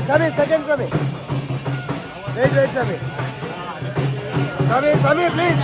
Samir, second Samir. Wait, Samir. Samir, please.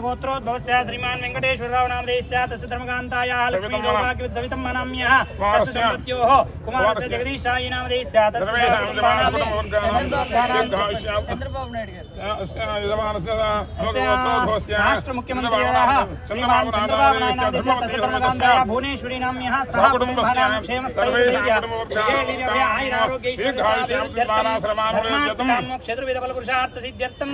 गोत्रोद्भवस्य श्रीमान वेंकटेश्वरराव नामधेयस्य तस्य धर्मकान्तायाः लक्ष्मी सौभाग्यवत्सवितं मनाम्यः तस्य मृत्योः कुमारस्य जगदीशायी नामधेयस्य तस्य चन्द्रबाबु नायडु राष्ट्र मुख्यमन्त्रिणः श्रीमान चन्द्रबाबु नायडु तस्य धर्मकान्तायाः भुवनेश्वरी नाम्यः सह कुटुम्बस्य क्षेमस्थैर्य आयुरारोग्यैश्वर्याभिवृद्धिर्धर्मार्थकामोक्षेत्रविद बलपुरुषार्थ सिद्ध्यर्थं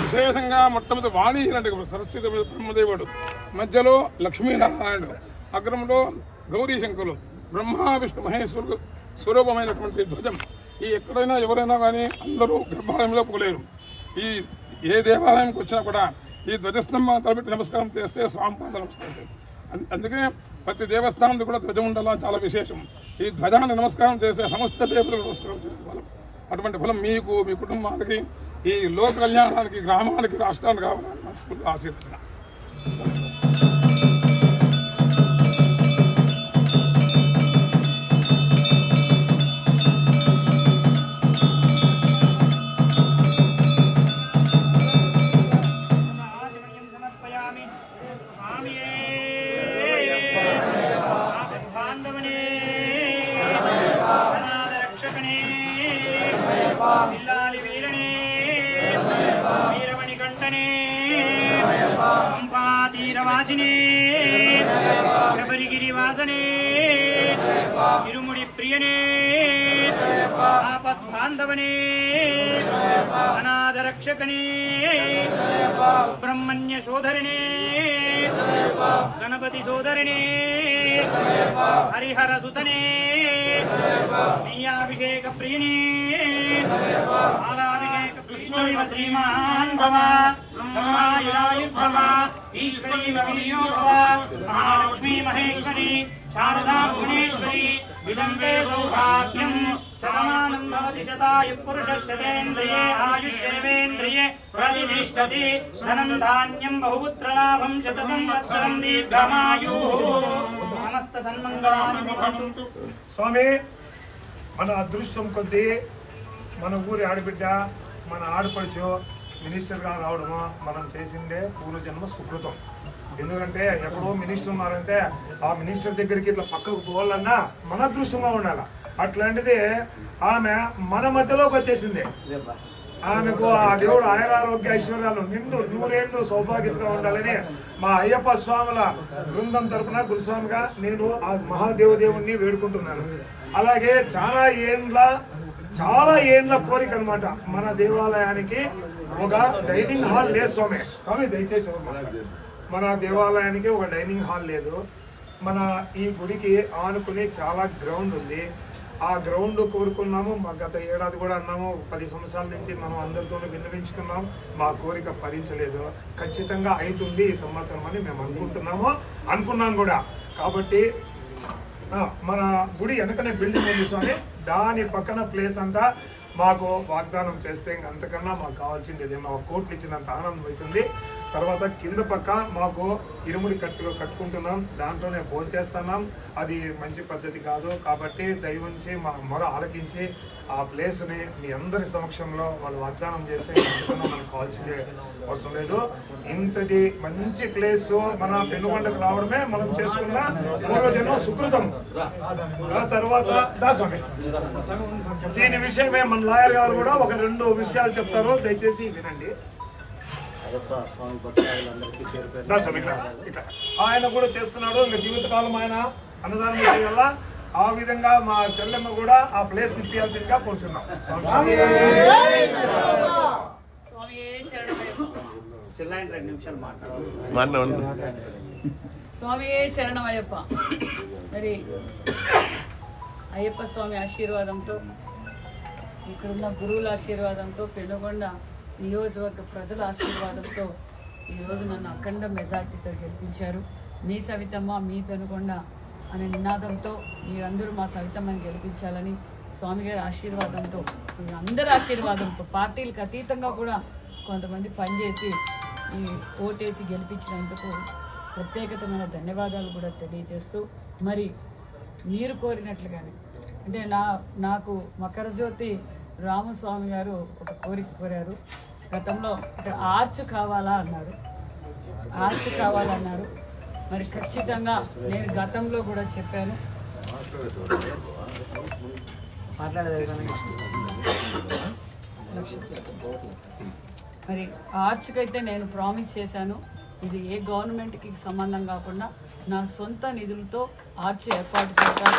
విశేషంగా మొట్టమొదటి వాణీహిరణ్య సరస్వతి బ్రహ్మదేవుడు, మధ్యలో లక్ష్మీనారాయణుడు, అగ్రంలో గౌరీ శంకరులు, బ్రహ్మ విష్ణు మహేశ్వరుడు స్వరూపమైనటువంటి ధ్వజం. ఈ ఎక్కడైనా ఎవరైనా కానీ అందరూ గర్భాలయంలో పోలేరు. ఈ ఏ దేవాలయంకి వచ్చినా కూడా ఈ ధ్వజస్తంభం తలపెట్టి నమస్కారం చేస్తే స్వామి పాద నమస్కారం చేస్తారు. అందుకే ప్రతి దేవస్థానంలో కూడా ధ్వజం ఉండాలని చాలా విశేషం. ఈ ధ్వజాన్ని నమస్కారం చేస్తే సమస్త దేవతలకు నమస్కారం చేసే ఫలం. అటువంటి ఫలం మీకు, మీ కుటుంబానికి, ఈ లోక కళ్యాణానికి, గ్రామానికి, రాష్ట్రానికి కావాలని మనస్ఫూర్తిగా ఆశీర్వచన. శబరిగిరివాసనే తిరుముడి ప్రియనే ఆపద్బాంధవనే అనాథరక్షకనే సుబ్రహ్మణ్య సోదరినే గణపతి సోదరినే హరిహర సుతనే నెయ్యాభిషేక ప్రియనే బాలాభిషేక కృష్ణుడివ శ్రీమాన్ భవ బ్రహ్మాయురాయుర్భవ ఈశ్వరీ వీర్యో భవ మహాలక్ష్మీ మహేశ్వరి శారదా భువనేశ్వరి విదంతే సౌభాగ్యం సమానం భవతి శతాయు పురుషశతేంద్రియే ఆయుష్యేవేంద్రియే ప్రతిష్టతి ధనం ధాన్యం బహుపుత్రలాభం శత సంవత్సరం దీర్ఘమాయు సమస్త సన్మంగళాని భవంతు. స్వామి, మన అదృష్టం కొద్దీ మన ఊరి ఆడబిడ్డ, మన ఆడపడుచు మినిస్టర్గా రావడము మనం చేసిందే పూర్వజన్మ సుకృతం. ఎందుకంటే ఎక్కడో మినిస్టర్ ఉన్నారంటే ఆ మినిస్టర్ దగ్గరికి ఇట్లా పక్కకు పోవాలన్నా మన అదృష్టంగా ఉండాలి. అట్లాంటిది ఆమె మన మధ్యలోకి వచ్చేసింది. ఆమెకు ఆ దేవుడు ఆయురారోగ్య ఐశ్వర్యాలు నిండు నూరేళ్లు సౌభాగ్యతగా ఉండాలని మా అయ్యప్ప స్వాముల బృందం తరపున గురుస్వామిగా నేను ఆ మహాదేవదేవుణ్ణి వేడుకుంటున్నాను. అలాగే చాలా ఏండ్ల కోరిక అనమాట, మన దేవాలయానికి ఒక డైనింగ్ హాల్ లేదు స్వామి. స్వామి దయచేసి మన దేవాలయానికి ఒక డైనింగ్ హాల్ లేదు. మన ఈ గుడికి ఆనుకుని చాలా గ్రౌండ్ ఉంది. ఆ గ్రౌండ్ కోరుకున్నాము. మా గత ఏడాది కూడా అన్నాము, 10 సంవత్సరాల నుంచి మనం అందరితోనూ విన్నవించుకున్నాం. మా కోరిక ఫలించలేదు. ఖచ్చితంగా అవుతుంది ఈ సంవత్సరం అని మేము అనుకున్నాం కూడా. కాబట్టి మన గుడి వెనకనే బిల్డింగ్ ఉంది స్వామి, దాని పక్కన ప్లేస్ అంతా మాకు వాగ్దానం చేస్తే అంతకన్నా మాకు కావాల్సింది ఏదైనా 1 కోట్లు ఇచ్చినంత ఆనందం అవుతుంది. తర్వాత కింద పక్క మాకు ఇరుముడి కట్టుకుంటున్నాం, దాంట్లోనే భోజనం చేస్తున్నాం. అది మంచి పద్ధతి కాదు. కాబట్టి దయవుంచి మా మొర ఆలకించి ఆ ప్లేస్ని మీ అందరి సమక్షంలో వాళ్ళు వాగ్దానం చేస్తే అంతకన్నా మనకు కావాల్సిందే అవసరం లేదు. ఇంతటి మంచి ప్లేస్ మన పెనుగొండకు రావడమే మనం చేసుకున్న పూర్వజన్మ సుకృతం. తర్వాత దాస్వామి దీని విషయమే మన లాయర్ గారు కూడా ఒక 2 విషయాలు చెప్తారు, దయచేసి వినండి. ఆయన కూడా చేస్తున్నాడు, ఇంకా జీవితకాలం ఆయన అన్నదానం చేయగల. ఆ విధంగా మా చెల్లెమ్మ కూడా ఆ ప్లేస్ ఇచ్చేయాల్సిందిగా కోరుచున్నాం. స్వామి శరణం అయ్యప్ప. మరి అయ్యప్ప స్వామి ఆశీర్వాదంతో, ఇక్కడున్న గురువుల ఆశీర్వాదంతో, పెనుగొండ నియోజకవర్గ ప్రజల ఆశీర్వాదంతో ఈరోజు నన్ను అఖండ మెజార్టీతో గెలిపించారు. మీ సవితమ్మ మీ పెనుగొండ అనే నినాదంతో మీరందరూ మా సవితమ్మని గెలిపించాలని స్వామి గారి ఆశీర్వాదంతో, అందరి ఆశీర్వాదంతో, పార్టీలకు అతీతంగా కూడా కొంతమంది పనిచేసి ఈ ఓటేసి గెలిపించినందుకు ప్రత్యేకమైన ధన్యవాదాలు కూడా తెలియజేస్తూ, మరి మీరు కోరినట్లుగానే అంటే నాకు మకరజ్యోతి రామస్వామి గారు ఒక కోరిక కోరారు. గతంలో ఇక్కడ ఆర్చ్ కావాలా అన్నారు, ఆర్చ్ కావాలన్నారు. మరి ఖచ్చితంగా నేను గతంలో కూడా చెప్పాను, మరి ఆర్చ్కి అయితే నేను ప్రామిస్ చేశాను. ఇది ఏ గవర్నమెంట్కి సంబంధం కాకుండా నా సొంత నిధులతో ఆర్చ్ ఏర్పాటు చేస్తాను.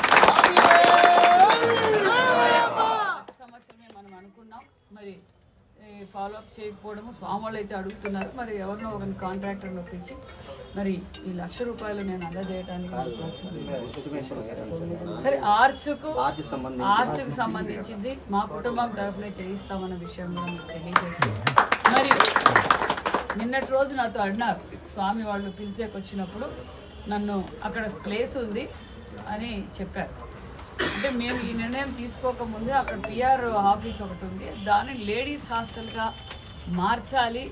సంవత్సరమే మనం అనుకున్నాం. మరి ఫాలోఅప్ చేయకపోవడము స్వామి వాళ్ళు అయితే అడుగుతున్నారు. మరి ఎవరినో ఒక కాంట్రాక్టర్ని ఒప్పించి మరి ఈ ₹1,00,000 నేను అందజేయడానికి సరే ఆర్చ్కు సంబంధించింది మా కుటుంబం తరఫునే చేయిస్తామన్న విషయం తెలియజేస్తూ, మరి నిన్నటి రోజు నాతో అడినారు స్వామి వాళ్ళు పిలిచేకి వచ్చినప్పుడు, నన్ను అక్కడ ప్లేస్ ఉంది అని చెప్పారు. అంటే మేము ఈ నిర్ణయం తీసుకోకముందే అక్కడ పిఆర్ ఆఫీస్ ఒకటి ఉంది, దాన్ని లేడీస్ హాస్టల్గా మార్చాలి,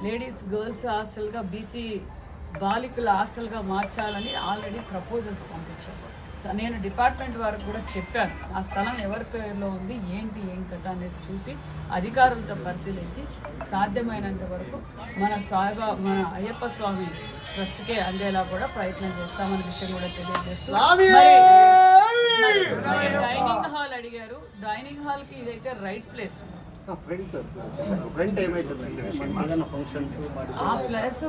లేడీస్ గర్ల్స్ హాస్టల్గా బీసీ బాలికల హాస్టల్గా మార్చాలని ఆల్రెడీ ప్రపోజల్స్ పంపించారు. నేను డిపార్ట్మెంట్ వారికి కూడా చెప్పాను, ఆ స్థలం ఎవరి పేరులో ఉంది ఏంటి ఏం కదా అనేది చూసి అధికారులతో పరిశీలించి సాధ్యమైనంత వరకు మన అయ్యప్ప స్వామి ట్రస్ట్కే అందేలా కూడా ప్రయత్నం చేస్తామనే విషయం కూడా తెలియజేస్తున్నాం. డైనింగ్ హాల్ అడిగారు, డైనింగ్ హాల్కి ఇదైతే రైట్ ప్లేస్. ఆ ప్లేస్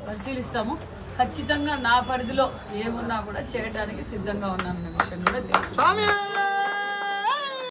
పరిశీలిస్తాము. ఖచ్చితంగా నా పరిధిలో ఏమున్నా కూడా చేయడానికి సిద్ధంగా ఉన్నానన్న విషయం కూడా తెలుసు.